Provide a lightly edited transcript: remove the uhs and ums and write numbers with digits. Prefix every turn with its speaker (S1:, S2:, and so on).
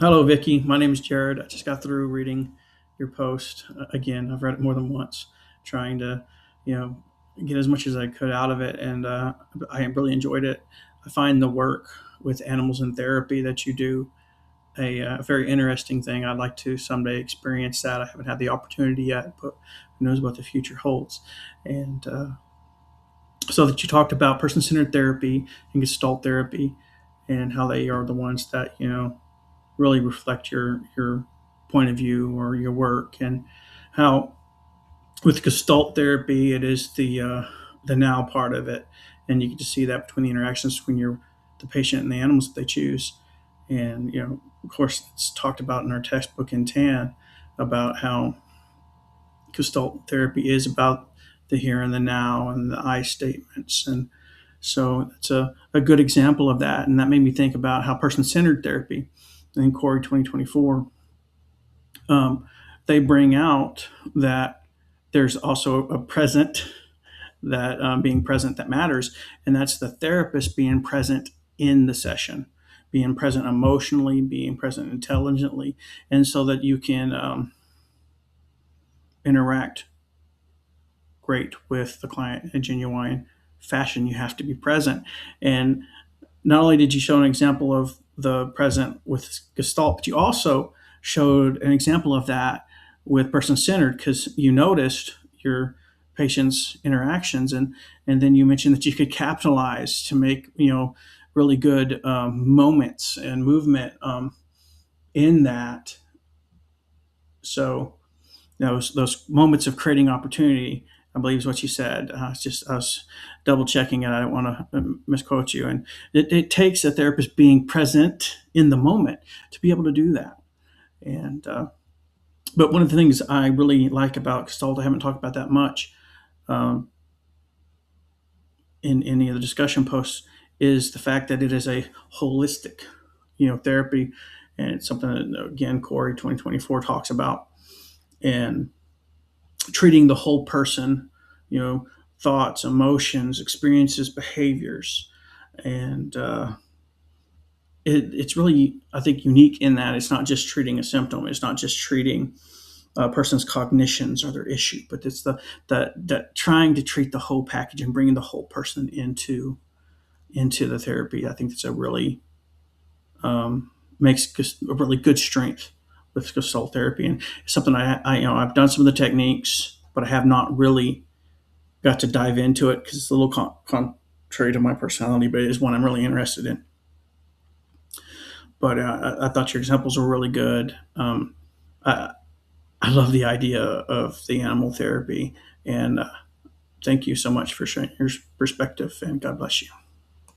S1: Hello, Vicky. My name is Jared. I just got through reading your post. Again, I've read it more than once, trying to, you know, get as much as I could out of it, and I really enjoyed it. I find the work with animals in therapy that you do a very interesting thing. I'd like to someday experience that. I haven't had the opportunity yet, but who knows what the future holds. And so that you talked about person-centered therapy and Gestalt therapy, and how they are the ones that really reflect your point of view or your work, and how with Gestalt therapy it is the now part of it, and you get to see that between the interactions between the patient and the animals that they choose, and of course it's talked about in our textbook in TAN about how Gestalt therapy is about the here and the now and the I statements, and so it's a good example of that, and that made me think about how person-centered therapy in Corey 2024, um, they bring out that there's also a present, that being present that matters, and that's the therapist being present in the session, being present emotionally, being present intelligently, and so that you can interact great with the client in a genuine fashion. You have to be present, and not only did you show an example of the present with Gestalt, but you also showed an example of that with person centered, because you noticed your patient's interactions, and then you mentioned that you could capitalize to make really good moments and movement in that. So those moments of creating opportunity, I believe, is what you said. It's just I was double checking it. I don't want to misquote you. And it takes a therapist being present in the moment to be able to do that. And but one of the things I really like about Gestalt, I haven't talked about that much um, in any of the discussion posts, is the fact that it is a holistic, therapy, and it's something that again Corey 2024 talks about, and treating the whole person, you know, thoughts, emotions, experiences, behaviors, and it's really, I think, unique in that it's not just treating a symptom, it's not just treating a person's cognitions or their issue, but it's the trying to treat the whole package and bringing the whole person into the therapy. I think that's a really makes a really good strength with Gestalt therapy, and it's something I've done some of the techniques, but I have not really got to dive into it because it's a little contrary to my personality, but it is one I'm really interested in. But I thought your examples were really good. I, I love the idea of the animal therapy, and thank you so much for sharing your perspective, and God bless you.